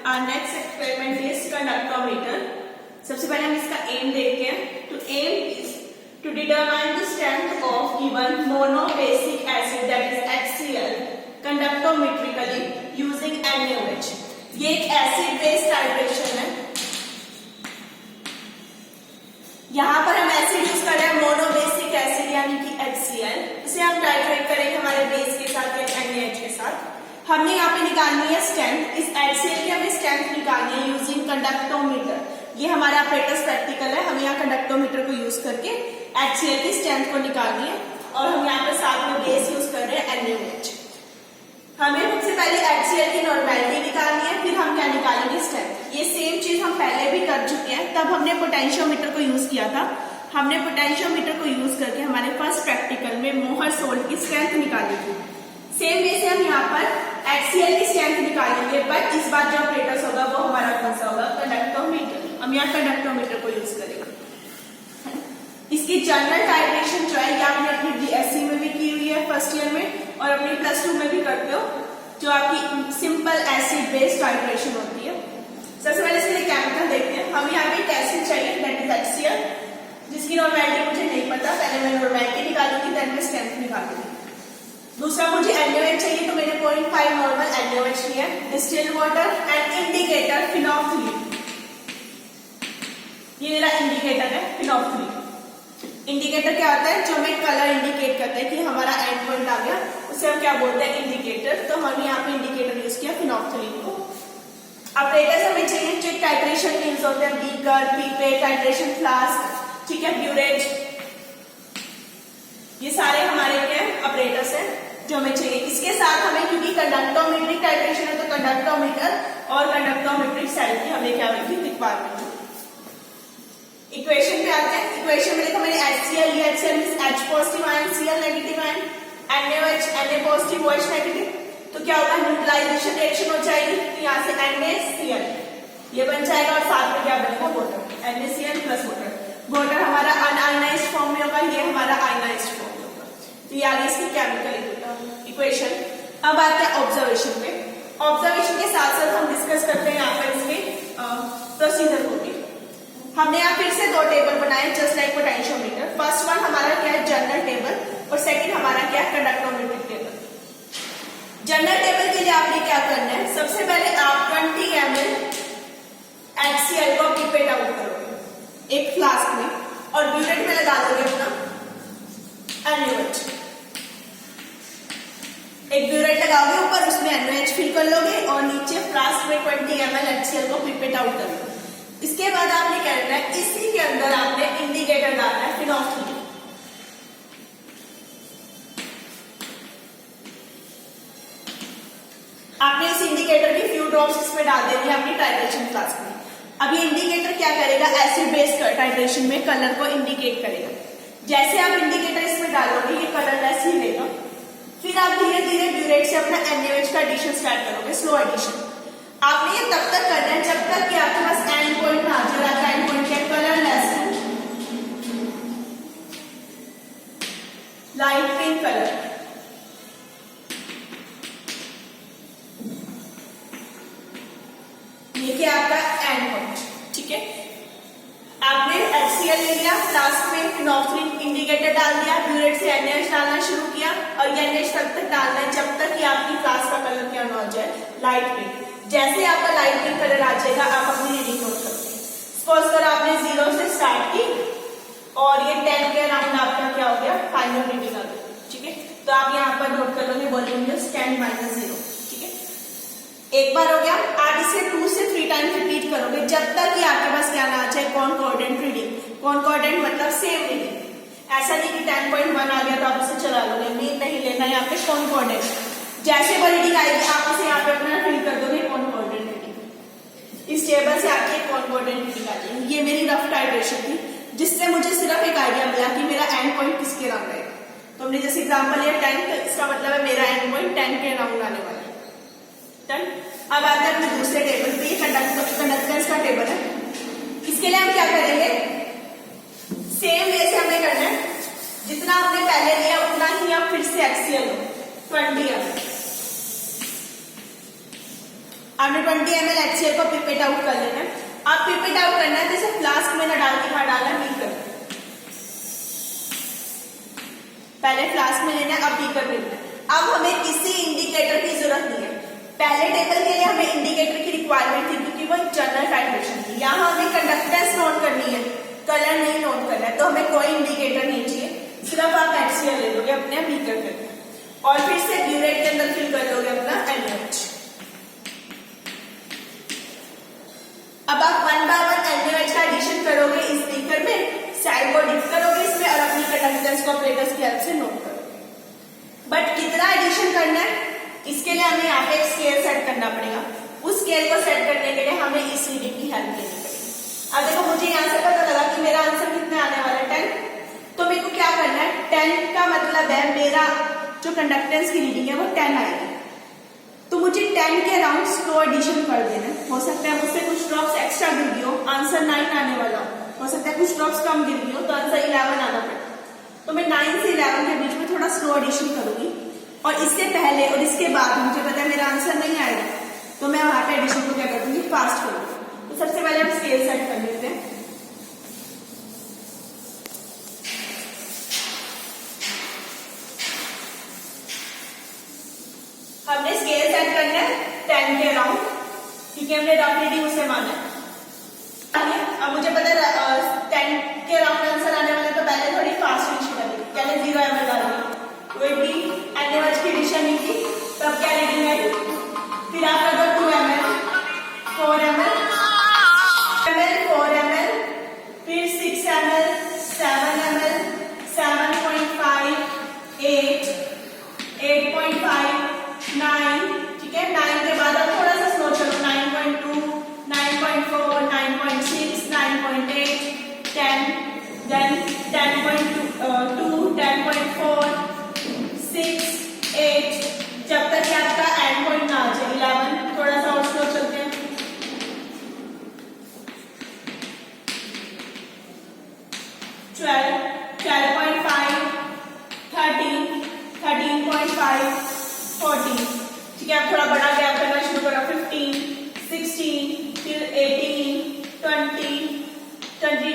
Our next experiment is conductometer. सबसे पहले हम इसका एम देखते हैं. तो M is to determine the strength of given monobasic acid that is HCl conductometrically using NaOH. ये एक एसिड बेस टाइट्रेशन है. यहाँ पर हम एसिड यूज कर रहे हैं मोनोबेसिक एसिड यानी कि HCl. इसे हम टाइट्रेट करेंगे हमारे बेस के साथ या NaH के साथ. हमने यहाँ पे निकालनी है स्ट्रेंथ. इस HCl की हमें स्ट्रेंथ निकालनी है यूजिंग कंडक्टोमीटर. ये हमारा ऑपरेटर्स प्रैक्टिकल है. हम यहाँ कंडक्टोमीटर को यूज करके HCl की स्ट्रेंथ को निकालनी है और हम यहाँ पे साथ में बेस यूज कर रहे हैं NaOH. हमें सबसे पहले HCl की नॉर्मेलिटी निकालनी है, फिर हम क्या निकालेंगे स्ट्रेंथ. ये सेम चीज हम पहले भी कर चुके हैं. तब हमने पोटेंशियोमीटर को यूज किया था. हमने पोटेंशियोमीटर को यूज करके हमारे फर्स्ट प्रैक्टिकल में मोहर सोल्ट की स्ट्रेंथ निकाली थी. सेम वे से हम यहाँ पर HCl की स्ट्रेंथ निकालेंगे, बट इस बार जो ऑपरेटर्स होगा वो हमारा कौन सा होगा? कंडक्टोमीटर. हम यहाँ कंडक्टोमीटर को यूज करेंगे. इसकी जनरल टाइट्रेशन जो है आपने अपनी BSc में भी की हुई है फर्स्ट ईयर में और अपनी +2 में भी करते हो, जो आपकी सिंपल एसिड बेस्ड टाइट्रेशन होती है. सबसे पहले इसके लिए केमिकल देखते हैं. हम यहाँ पे एक एसिड चाहिए दैट इज HCl, जिसकी नॉर्मेलिटी मुझे नहीं पता. पहले मैं नॉर्मेलिटी निकालूंगी, देन मैं स्ट्रेंथ निकालूंगी. दूसरा मुझे NaOH चाहिए, तो मैंने 0.5 नॉर्मल NaOH लिया. Distilled water and indicator phenolphthalein. ये मेरा इंडिकेटर है फिनोफ्थलीन. इंडिकेटर क्या होता है? जो हमें कलर इंडिकेट करता है कि हमारा एंड पॉइंट आ गया, उसे हम क्या बोलते हैं? इंडिकेटर. तो हमने यहाँ पे इंडिकेटर यूज किया फिनोफ्थलीन को. ऑपरेटर्स हमें चाहिए जो टाइट्रेशन यूज होते हैं, बीकर, पीपेट, टाइट्रेशन फ्लास्क, ठीक है, ब्यूरेज. ये सारे हमारे क्या ऑपरेटर्स हैं जो हमें चाहिए. इसके साथ हमें, क्योंकि कंडक्टोमेट्रिक टाइट्रेशन है, तो कंडक्टोमीटर और कंडक्टोमेट्रिक सेल की हमें क्या होगी? रिक्वायरमेंट. इक्वेशन पे आते हैं. इक्वेशन में देखो मैंने HCl लिया. HCl means H positive ion, Cl negative ion, NaOH Na positive OH negative. तो क्या होगा? न्यूट्रलाइजेशन रिएक्शन हो जाएगी. तो यहाँ से NaCl ये बन जाएगा और साथ में क्या बनेगा? Water. NaCl plus water. Water हमारा अनआयनाइज्ड फॉर्म में होगा, ये हमारा आयनाइज्ड फॉर्म में होगा. तो ये आ गई इसकी केमिकल इक्वेशन. अब आते हैं ऑब्जर्वेशन पे. ऑब्जर्वेशन के साथ साथ हम डिस्कस करते हैं यहाँ पर इसमें प्रोसीजर को भी. हमने यहाँ फिर से 2 टेबल बनाए just like potentiometer. First one हमारा क्या है? General table. और सेकंड हमारा क्या है? Conductometric table. जनरल टेबल के लिए आपने क्या करना है? सबसे पहले आप 20 ml HCl को पिपेट आउट करोगे एक फ्लास्क में और ब्यूरेट में लगा दोगे अपना NaOH. एक ब्यूरेट लगाओगे ऊपर, उसमें NaOH फिल कर लोगे और नीचे फ्लास्क में 20 ml HCl को पिपेट आउट करोगे. इसके बाद आपने क्या करना है? इसी के अंदर आपने इंडिकेटर डालना है फिनोफ्थलीन. आपने इस इंडिकेटर की फ्यू ड्रॉप्स इसमें डाल देनी है अपनी टाइट्रेशन फ्लास्क में. अब ये इंडिकेटर क्या करेगा? एसिड बेस्ड टाइट्रेशन में कलर को इंडिकेट करेगा. जैसे आप इंडिकेटर इसमें डालोगे ये कलरलेस ही लेगा. फिर आप धीरे धीरे ब्यूरेट से अपना NaOH का एडिशन स्टार्ट करोगे, स्लो एडिशन. आपने ये तब तक करना है जब तक कि आपके पास एंड पॉइंट ना आ जाए. आपका एंड पॉइंट क्या? कलरलेस है, लाइट पिंक कलर. ये क्या आपका एंड पॉइंट, ठीक है. आपने HCl ले लिया, फ्लास्क में फिनोफ्थलीन इंडिकेटर डाल दिया, ब्यूरेट से NaOH डालना शुरू किया और ये NaOH तब तक डालना है जब तक कि आपकी फ्लास्क का कलर क्या ना हो जाए? Light pink. जैसे आपका लाइट पिंक कलर आ जाएगा आप अपनी रीडिंग नोट करते हैं. सपोज करो आपने 0 से स्टार्ट की और ये 10 के अराउंड आपका क्या हो गया? फाइनल रीडिंग आ गई, ठीक है. तो आप यहाँ पर नोट कर लोगे वॉल्यूम 10 - 0, ठीक है. एक बार हो गया. आप इसे 2 से 3 टाइम्स रिपीट करोगे जब तक कि आपके पास क्या ना आ जाए? Concordant reading. कॉन्कॉर्डेंट मतलब सेम रीडिंग. ऐसा नहीं कि 10.1 आ गया तो आप उसे चला लोगे, नहीं लेना. यहाँ पे कॉन्कॉर्डेंट. जैसे वो रीडिंग आएगी आप उसे यहाँ पे अपना फिल कर दोगे कॉन्कॉर्डेंट रीडिंग. इस टेबल से आपकी कॉन्कॉर्डेंट रीडिंग आ जाएगी. ये मेरी रफ टाइट्रेशन थी जिससे मुझे सिर्फ एक आइडिया मिला कि मेरा एंड पॉइंट किसके अराउंड है. तो हमने जैसे एग्जांपल लिया 10, तो इसका मतलब है मेरा एंड पॉइंट 10 के अराउंड आने वाला है. डन. अब आते हैं अपने दूसरे टेबल पे. कंडक्टेंस का टेबल है. इसके लिए हम क्या करेंगे? सेम वे से हमें करना है. जितना हमने पहले लिया उतना ही आप फिर से HCl 20 ml. आपने 20 ml HCl को पिपेट आउट कर लेना है। आप पिपेट आउट करना है जैसे फ्लास्क में ना डाल के कहाँ डालना है, बीकर। पहले फ्लास्क में लेना है, अब बीकर में लेना है। अब हमें किसी इंडिकेटर की जरूरत नहीं है। पहले टेबल के लिए हमें इंडिकेटर की रिक्वायरमेंट थी क्योंकि वो जनरल टाइट्रेशन थी। यहाँ हमें कंडक्टेंस नोट करनी है, कलर नहीं नोट करना है, तो हमें कोई इंडिकेटर नहीं चाहिए, सिर्फ आप HCl ले लोगे अपने बीकर करके और फिर से ब्यूरेट के अंदर फिल कर लोगे अपना NaOH। अब आप 1 by 1 NaOH का एडिशन करोगे इस बीकर में, साइड को डिप करोगे इसमें और अपनी कंडक्टेंस को ऑपरेटर्स की हेल्प से नोट करोगे। बट कितना एडिशन करना है इसके लिए हमें यहाँ पे एक स्केल सेट करना पड़ेगा। उस स्केल को सेट करने के लिए हमें इस रीडिंग की हेल्प लेनी पड़ेगी। अब देखो मुझे यहाँ से पता लगा कि मेरा आंसर कितने आने वाला है 10, तो मेरे को क्या करना है, 10 का मतलब है मेरा जो कंडक्टेंस की रीडिंग है वो 10 आएगी, तो मुझे 10 के अराउंड स्लो एडिशन कर देना। हो सकता है मुझसे कुछ ड्रॉप्स एक्स्ट्रा गिर गई हो, आंसर 9 आने वाला हो सकता है कुछ ड्रॉप्स कम गिर गई हो तो आंसर 11 आना पड़ेगा। तो मैं 9 से 11 के बीच में थोड़ा स्लो एडिशन करूंगी और इससे पहले और इसके बाद मुझे पता है मेरा आंसर नहीं आएगा, तो मैं वहां पे एडिशन को क्या कर दूंगी, फास्ट करूंगी। तो सबसे पहले हम स्केल सेट कर लेते हैं। हमने स्केल सेट करना है 10 के अराउंड क्योंकि हमने रफ रीडिंग उसे माना है। अब मुझे पता है 10 के अराउंड आंसर आने वाला, तो पहले थोड़ी फास्ट एडिशन करेंगे। पहले 0 ml डालेंगे, कोई भी NaOH की एडिशन नहीं थी, तब क्या रीडिंग है, फिर आप कर दो 2 ml, 4 ml, 4 ml, फिर 6 ml, 7 ml, 7.5, 8, 8.5, 9, ठीक है। 9 के बाद अब थोड़ा सा स्लो चलो, 9.2, 9.4, 9.6, 9.8, 10, then 10.2, 10.4, 6, 8, जब तक कि आपका एंड पॉइंट ना आ जाए 11, थोड़ा सा और स्लो चलते हैं। 12, 12.5, 13, 13.5, 14, ठीक है। अब थोड़ा बड़ा गैप करना शुरू करो, 15, 16, फिर 18, 20, 22,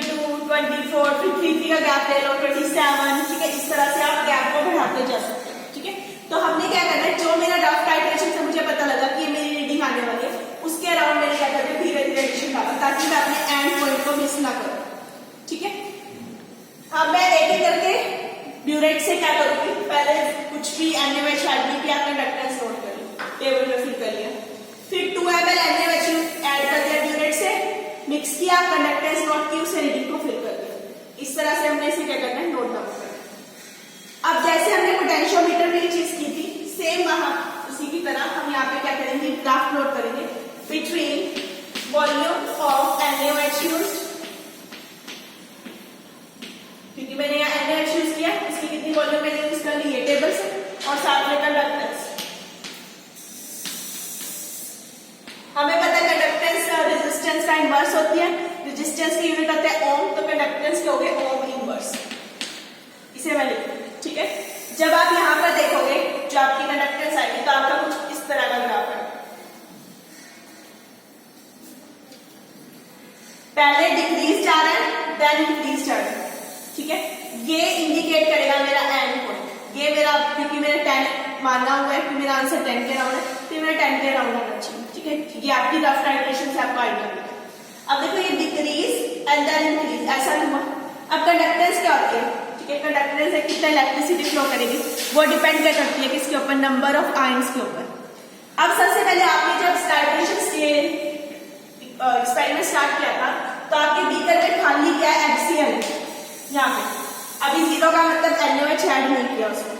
24, फिर 3 का गैप ले लो, 27, ठीक है। इस तरह से आप गैप को बढ़ाते जा सकते हैं, ठीक है। तो हमने क्या करना है, जो मेरा रफ टाइट्रेशन से मुझे पता लगा कि ये मेरी रीडिंग आने वाली है, उसके अराउंड मैंने क्या करना है, धीरे धीरे एडिशन डाला ताकि मैं अपने एंड पॉइंट को मिस ना करूं, ठीक है। अब मैं एक एक करके ब्यूरेट से क्या करूंगी, पहले कुछ भी NaOH ऐड नहीं किया, कंडक्टेंस नोट कर लिया, टेबल में फिल कर लिया, फिर 2 ml NaOH ऐड कर दिया ब्यूरेट से, मिक्स किया, कंडक्टेंस नोट की, उसे रीडिंग को फिल कर दिया। इस तरह से हमने इसे क्या करना है, नोट डाउन करना है। अब जैसे हमने पोटेंशियोमीटर में ये चीज की थी, सेम वहां उसी की तरह हम यहाँ पे क्या करेंगे, ग्राफ प्लॉट करेंगे between volume of NaOH used, क्योंकि मैंने यहाँ NaOH यूज किया, इसकी कितनी वॉल्यूम मैंने यूज कर ली ये टेबल से, और साथ में कंडक्टेंस। हमें पता है कंडक्टेंस रेजिस्टेंस का इनवर्स होती है, रेजिस्टेंस की यूनिट होता है ओम, तो कंडक्टेंस के हो गए ओम इनवर्स, इसे मैं लिखूंगी, ठीक है। जब आप यहाँ पर देखोगे जो आपकी कंडक्टेंस आएगी तो आपका कुछ इस तरह का ग्राफ है, पहले डिक्रीज जा रहा है, देन इंक्रीज जा रहा है, ठीक है। ये इंडिकेट करेगा मेरा एंड पॉइंट, ये मेरा क्योंकि मेरा 10 मानना हुआ है कि मेरा आंसर 10 के अराउंड है, फिर मेरा 10 के अराउंड आना चाहिए, ठीक है। ये आपकी रफ टाइट्रेशन से आपको आइडिया मिलेगा। अब देखो ये डिक्रीज एंड देन इंक्रीज, ऐसा नहीं हुआ। अब कंडक्टेंस क्या होती है, ठीक है, कंडक्टेंस है कितना इलेक्ट्रिसिटी फ्लो करेगी, वो डिपेंड क्या करती है किसके ऊपर, नंबर ऑफ आयंस के ऊपर। अब सबसे पहले आपने जब टाइट्रेशन एक्सपेरिमेंट स्टार्ट किया था तो आपके बीकर में खाली क्या है, HCl यहाँ पे, अभी 0 का मतलब NaOH ऐड नहीं किया उसमें।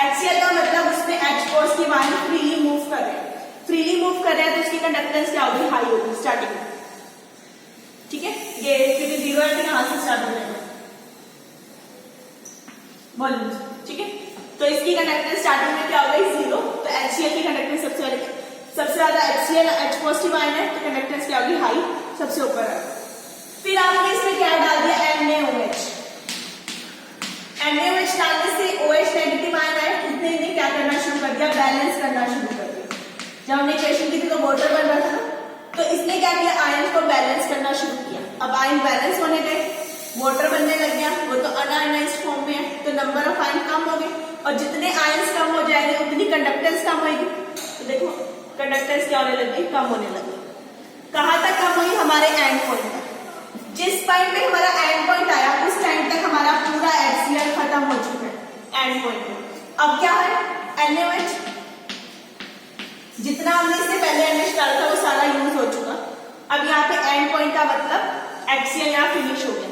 HCl का मतलब उसमें H positive ion freely move कर रहे हैं, फ्रीली मूव कर रहे हैं तो उसकी कंडक्टेंस क्या होगी, हाई होगी स्टार्टिंग में, ठीक है। ये क्योंकि 0 है तो यहाँ से स्टार्ट हो जाएगा वॉल्यूम, ठीक है। तो इसकी कंडक्टेंस स्टार्टिंग में क्या हो गई, 0, तो HCl की कंडक्टेंस सबसे ज्यादा HCl H पॉजिटिव आयन है, तो कंडक्टेंस क्या होगी, हाई, सबसे ऊपर है। फिर आपने इसमें क्या डाल दिया, NaOH। NaOH डालने से OH नेगेटिव आयन आए, इतने क्या करना शुरू कर दिया, बैलेंस करना शुरू कर दिया। जब हमने इक्वेशन की थी तो बॉर्डर बन रहा था, वाटर बनने लग गया, वो तो अनआयनाइज्ड फॉर्म में है, तो नंबर ऑफ आयन कम हो गए, और जितने आयन्स कम हो जाएंगे उतनी कंडक्टेंस कम होगी। तो देखो कंडक्टेंस क्या होने लगी, कम होने लगी। कहां तक कम हुई, हमारे एंड पॉइंट तक। जिस पॉइंट पे हमारा एंड पॉइंट आया उस टाइम तक हमारा पूरा HCl खत्म हो चुका है एंड पॉइंट पे। अब क्या है, NaOH, जितना हमने इससे पहले NH डाला था वो सारा यूज हो चुका। अब यहाँ पे एंड पॉइंट का मतलब HCl यहाँ फिनिश हो गया,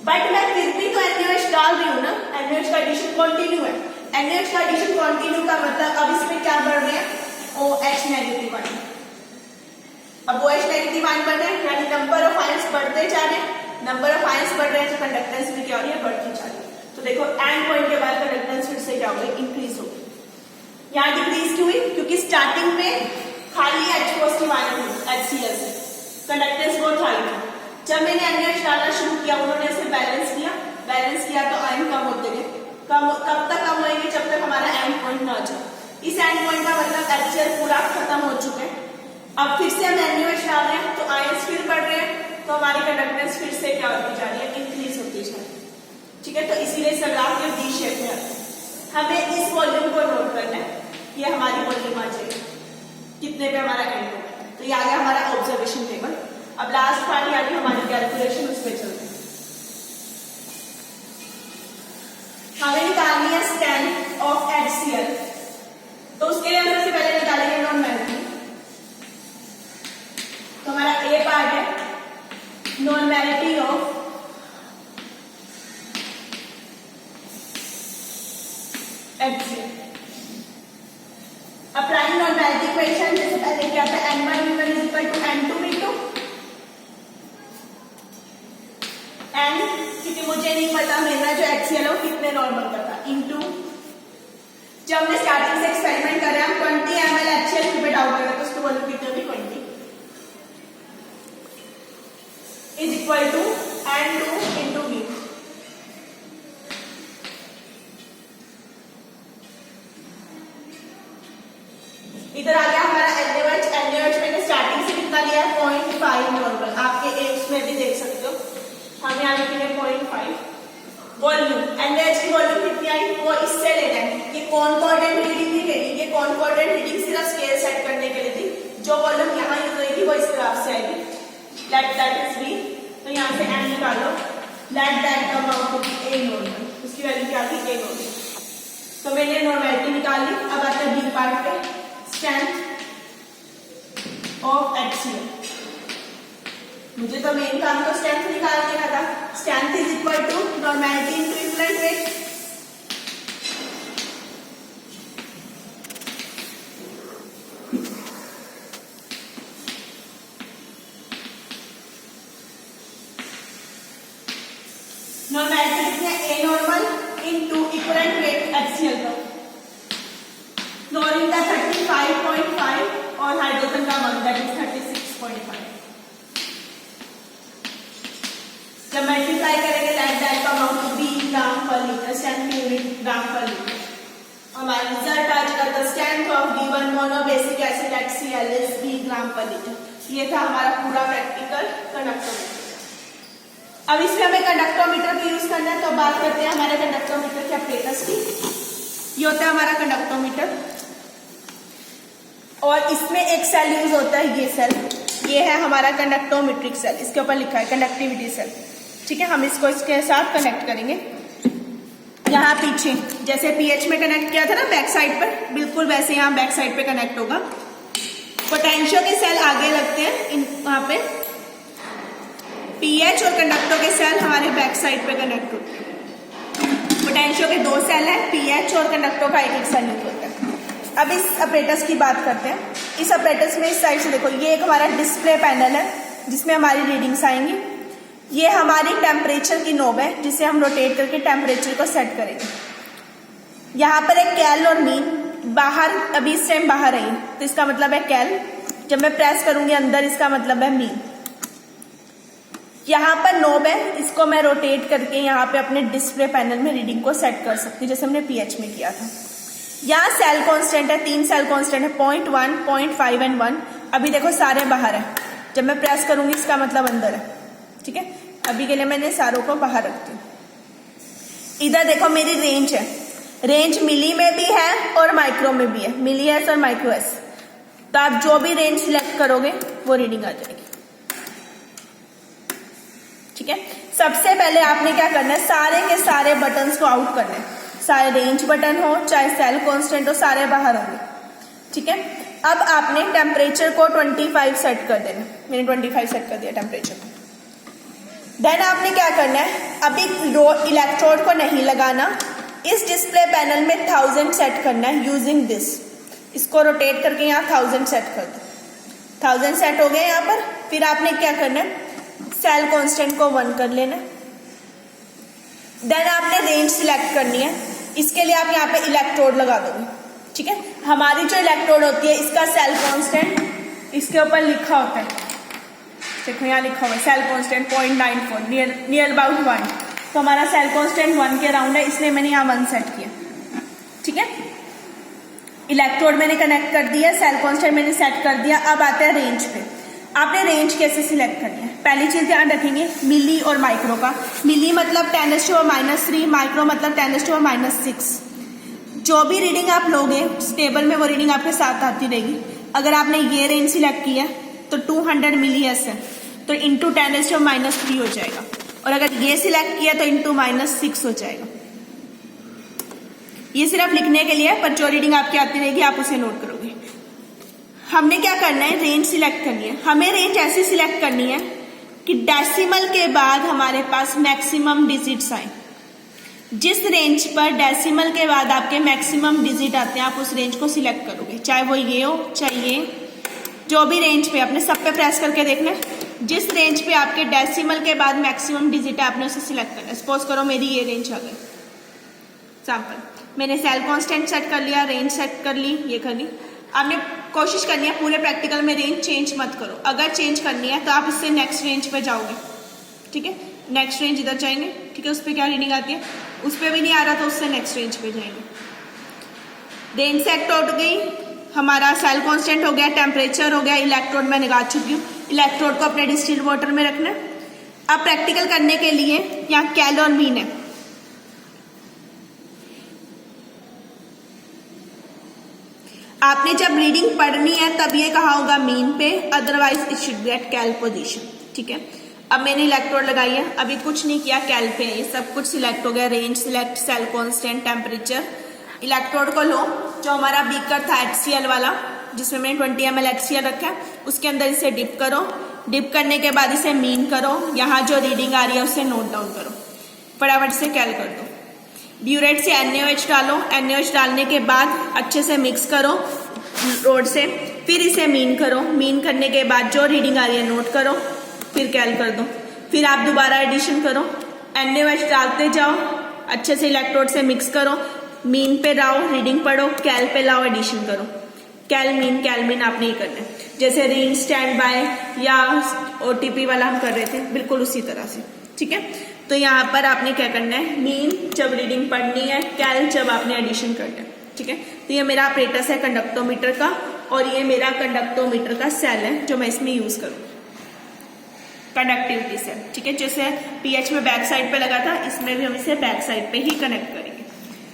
बट मैं फिर भी तो NaOH डाल रही हूँ ना, NaOH का एडिशन कंटिन्यू है। NaOH का एडिशन कंटिन्यू का मतलब अब इसमें क्या बढ़ रहे हैं, OH नेगेटिव आयन। अब OH नेगेटिव आयन बढ़ रहे हैं, यानी नंबर ऑफ आयन्स बढ़ते जा रहे हैं। नंबर ऑफ आयन्स बढ़ रहे हैं तो कंडक्टेंस भी क्या हो रही है, बढ़ती जा रही है। तो देखो एंड पॉइंट के बाद कंडक्टेंस फिर से क्या हो गई, इंक्रीज हो गई। यहाँ डिक्रीज क्यों हुई, क्योंकि स्टार्टिंग में खाली H पॉजिटिव आयन थे HCl से, कंडक्टेंस बहुत हाई था। जब मैंने NaOH डालना शुरू किया उन्होंने इसे बैलेंस किया तो आयन कम होते गए। कब तक कम होंगे, जब तक हमारा एंड पॉइंट ना जाए। इस एंड पॉइंट का मतलब HCl पूरा खत्म हो चुके हैं। अब फिर से हम NaOH डाल रहे हैं तो आयन्स फिर बढ़ रहे हैं, तो हमारी कंडक्टेंस फिर से क्या होती जा रही है, इंक्रीज होती जा रही है। ठीक है, तो इसीलिए इस ग्राफ के डी शेप में आता है। हमें इस वॉल्यूम को नोट करना है, ये हमारी वॉल्यूम आ जाएगी, कितने पे हमारा एंड पॉइंट है। तो ये आ गया हमारा ऑब्जर्वेशन टेबल। अब लास्ट पार्ट यानी हमारी कैलकुलेशन, उस पर चलते हैं। हमें निकालनी है स्ट्रेंथ ऑफ HCl, तो उसके लिए हम सबसे पहले निकालेंगे नॉर्मैलिटी। तो हमारा ए पार्ट है normality of HCl। Applying normality equation, जैसे पहले क्या था, N1V1 is equal to N2V2, and क्योंकि मुझे नहीं पता मेरा जो HCl है वो कितने नॉर्मल का था, इनटू जब हमने स्टार्टिंग से एक्सपेरिमेंट कर रहे हैं, हम 20 ml HCl पे डाउट कर रहे हैं, तो उसको वॉल्यूम कितना भी 20 is equal to N2 into V। इधर आ गया हमारा NaOH मैंने स्टार्टिंग से कितना लिया है, 0.5 नॉर्मल। आपके एज में भी देख सकते हो, हम यहाँ लिखेंगे 0.5। वॉल्यूम, NaOH की वॉल्यूम कितनी आई, वो इससे लेना है। ये कॉनकॉर्डेंट रीडिंग नहीं लेनी, ये कॉनकॉर्डेंट रीडिंग सिर्फ स्केल सेट करने के लिए थी। जो वॉल्यूम यहाँ यूज होगी वो इस ग्राफ से आएगी। लेट दैट इज V, तो यहाँ से N निकालो, let that come out to be A normal, उसकी वैल्यू क्या थी, A नॉर्मल। तो मैंने नॉर्मैलिटी निकाल ली। अब आता है B पार्ट पे, स्ट्रेंथ ऑफ HCl। मुझे तो मेन काम तो स्ट्रेंथ निकालने का था। Strength is equal to normality into equivalent weight. Normality कितनी है, A normal into equivalent weight HCl का। क्लोरीन का 35.5 और हाइड्रोजन का 1 दैट इज 36.5। जब मल्टीप्लाई करेंगे let that come out to be gram per litre, strength unit gram per litre. हमारा result आ जाएगा, the strength of B1 monobasic acid HCl is B gram per litre. ये था हमारा पूरा practical कंडक्टोमीटर। अब इसमें हमें कंडक्टोमीटर का यूज करना है, तो बात करते हैं हमारे कंडक्टोमीटर के अपरेटस की। ये होता है हमारा कंडक्टोमीटर, और इसमें एक सेल यूज होता है, ये सेल, ये है हमारा कंडक्टोमेट्रिक सेल, इसके ऊपर लिखा है कंडक्टिविटी सेल। ठीक है, हम इसको इसके साथ कनेक्ट करेंगे। यहाँ पीछे जैसे पीएच में कनेक्ट किया था ना बैक साइड पर, बिल्कुल वैसे यहाँ बैक साइड पे कनेक्ट होगा। पोटेंशियो के सेल आगे लगते हैं, इन वहां पे पीएच और कंडक्टो के सेल हमारे बैक साइड पे कनेक्ट होते हैं। पोटेंशियो के 2 सेल है, पीएच और कंडक्टो का एक सेल यूज होता है। अब इस अपरेटस की बात करते हैं। इस अपरेटस में इस साइड से देखो, ये एक हमारा डिस्प्ले पैनल है जिसमें हमारी रीडिंग्स आएंगी। ये हमारी टेम्परेचर की नोब है जिसे हम रोटेट करके टेम्परेचर को सेट करेंगे। यहाँ पर एक कैल और मीन बाहर, अभी इस टाइम बाहर है, तो इसका मतलब है कैल। जब मैं प्रेस करूंगी अंदर, इसका मतलब है मीन। यहाँ पर नोब है, इसको मैं रोटेट करके यहाँ पे अपने डिस्प्ले पैनल में रीडिंग को सेट कर सकती हूँ, जैसे हमने पीएच में किया था। यहाँ सेल कांस्टेंट है, 3 सेल कांस्टेंट है, 0.1, 0.5 एंड 1। अभी देखो सारे बाहर है, जब मैं प्रेस करूंगी इसका मतलब अंदर है। ठीक है, अभी के लिए मैंने सारों को बाहर रखती हूँ। इधर देखो मेरी रेंज है, रेंज मिली में भी है और माइक्रो में भी है, मिली एस और माइक्रो एस। तो आप जो भी रेंज सिलेक्ट करोगे वो रीडिंग आ जाएगी। ठीक है, सबसे पहले आपने क्या करना है, सारे के सारे बटन्स को आउट करना है। सारे रेंज बटन हो चाहे सेल कांस्टेंट हो, सारे बाहर होंगे। ठीक है, अब आपने टेम्परेचर को 25 सेट कर देना। मैंने 25 सेट कर दिया टेम्परेचर को। देन आपने क्या करना है, अभी इलेक्ट्रोड को नहीं लगाना, इस डिस्प्ले पैनल में 1000 सेट करना है यूजिंग दिस। इसको रोटेट करके यहाँ 1000 सेट कर दो। 1000 सेट हो गए यहाँ पर। फिर आपने क्या करना है, सेल कांस्टेंट को 1 कर लेना। देन आपने रेंज सिलेक्ट करनी है। इसके लिए आप यहाँ पे इलेक्ट्रोड लगा दोगे। ठीक है, हमारी जो इलेक्ट्रोड होती है इसका सेल कांस्टेंट इसके ऊपर लिखा होता है, देखो यहाँ लिखा हुआ है सेल कांस्टेंट 0.94 नियर अबाउट 1। तो हमारा सेल कांस्टेंट 1 के अराउंड है, इसलिए मैंने यहाँ 1 सेट किया। ठीक है, इलेक्ट्रोड मैंने कनेक्ट कर दिया, सेल कांस्टेंट मैंने सेट कर दिया। अब आते हैं रेंज पे। आपने रेंज कैसे सिलेक्ट करनी है, पहली चीज ध्यान रखेंगे मिली और माइक्रो का। मिली मतलब 10⁻³ माइक्रो मतलब 10⁻⁶। जो भी रीडिंग आप लोगे टेबल में वो रीडिंग आपके साथ आती रहेगी। अगर आपने ये रेंज सिलेक्ट किया तो 200 मिली एस है, तो इंटू 10⁻³ हो जाएगा। और अगर ये सिलेक्ट किया तो इंटू -6 हो जाएगा। ये सिर्फ लिखने के लिए, पर जो रीडिंग आपकी आती रहेगी आप उसे नोट करोगे। हमने क्या करना है, रेंज सिलेक्ट करनी है। हमें रेंज ऐसी सिलेक्ट करनी है कि डेसिमल के बाद हमारे पास मैक्सिमम डिजिट्स आए। जिस रेंज पर डेसिमल के बाद आपके मैक्सिमम डिजिट आते हैं आप उस रेंज को सिलेक्ट करोगे, चाहे वो ये हो चाहे ये, जो भी रेंज पे। अपने सब पे प्रेस करके देखना जिस रेंज पे आपके डेसिमल के बाद मैक्सिमम डिजिट है आपने उसे सिलेक्ट करना है। सपोज करो मेरी ये रेंज आ गई। एग्जाम्पल, मैंने सेल कांस्टेंट सेट कर लिया, रेंज सेट कर ली, ये कर ली। आपने कोशिश करनी है पूरे प्रैक्टिकल में रेंज चेंज मत करो। अगर चेंज करनी है तो आप इससे नेक्स्ट रेंज पे जाओगे। ठीक है, नेक्स्ट रेंज इधर जाएंगे। ठीक है, उस पर क्या रीडिंग आती है, उस पर भी नहीं आ रहा तो उससे नेक्स्ट रेंज पे जाएंगे। रेंज सेट हो गई, हमारा सेल कांस्टेंट हो गया, टेम्परेचर हो गया, इलेक्ट्रोड मैं निकाल चुकी हूँ। इलेक्ट्रोड को अपने डिस्टिल्ड वाटर में रखना। अब प्रैक्टिकल करने के लिए यहाँ कैल और मीन है। आपने जब रीडिंग पढ़नी है तब ये कहा होगा मीन पे, otherwise it should be at cal position. ठीक है, अब मैंने इलेक्ट्रोड लगाई है, अभी कुछ नहीं किया, कैल पे ये सब कुछ सिलेक्ट हो गया। Range select, cell constant, temperature. Electrode को लो, जो हमारा बीकर था HCl वाला जिसमें मैंने 20 ml HCl रखा है, उसके अंदर इसे डिप करो। डिप करने के बाद इसे मीन करो, यहाँ जो रीडिंग आ रही है उसे नोट डाउन करो, फटाफट से कैल कर दो। ब्यूरेट से NaOH डालो, NaOH डालने के बाद अच्छे से मिक्स करो रोड से, फिर इसे मीन करो। मीन करने के बाद जो रीडिंग आ रही है नोट करो, फिर कैल कर दो। फिर आप दोबारा एडिशन करो, NaOH डालते जाओ, अच्छे से इलेक्ट्रोड से मिक्स करो, मीन पे लाओ, रीडिंग पढ़ो, कैल पे लाओ, एडिशन करो। कैल मीन आपने ही करना है, जैसे रीड स्टैंड बाय या OTP वाला हम कर रहे थे, बिल्कुल उसी तरह से। ठीक है, तो यहाँ पर आपने क्या करना है, मीन जब रीडिंग पढ़नी है, कैल जब आपने एडिशन करना है। ठीक है, तो ये मेरा अपरेटस है कंडक्टोमीटर का, और ये मेरा कंडक्टोमीटर का सेल है जो मैं इसमें यूज करूँ, कंडक्टिविटी सेल। ठीक है, जैसे PH में बैक साइड पे लगा था, इसमें भी हम इसे बैक साइड पे ही कनेक्ट करेंगे।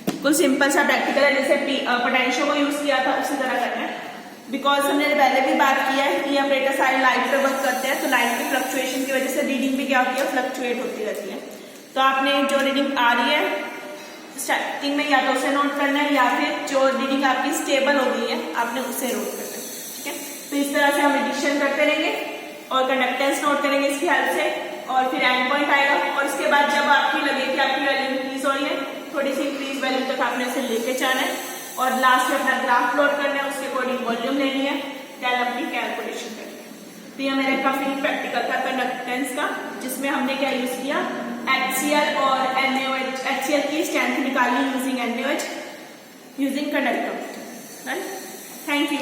बिल्कुल सिंपल सा प्रैक्टिकल है, जैसे पोटेंशियो को यूज किया था उसी तरह करना है। बिकॉज हमने पहले भी बात किया है कि अपरेटर साइड लाइट पे वर्क करते हैं, तो लाइट की फ्लक्चुएशन की वजह से रीडिंग भी क्या होती है, फ्लक्चुएट होती रहती है। तो आपने जो रीडिंग आ रही है स्टार्टिंग में या तो उसे नोट करना है, या फिर जो रीडिंग आपकी स्टेबल हो गई है आपने उसे नोट करना है। ठीक है, तो इस तरह से हम एडिशन करते रहेंगे और कंडक्टेंस नोट करेंगे इसकी हेल्प से, और फिर एंड पॉइंट आएगा। और उसके बाद जब आपकी लगे कि आपकी वैल्यू इंक्रीज हो रही है, थोड़ी सी इंक्रीज वैल्यू तक आपने इसे लेके जाना है, और लास्ट में अपना ग्राफ प्लॉट करना है, उसके अकॉर्डिंग वॉल्यूम लेनी है, कैल अपनी कैलकुलेशन करनी है। तो ये मेरा काफी प्रैक्टिकल था कंडक्टेंस का, जिसमें हमने क्या यूज किया, HCl और NaOH, HCl की स्ट्रेंथ निकाली using NaOH using conductor. Thank you.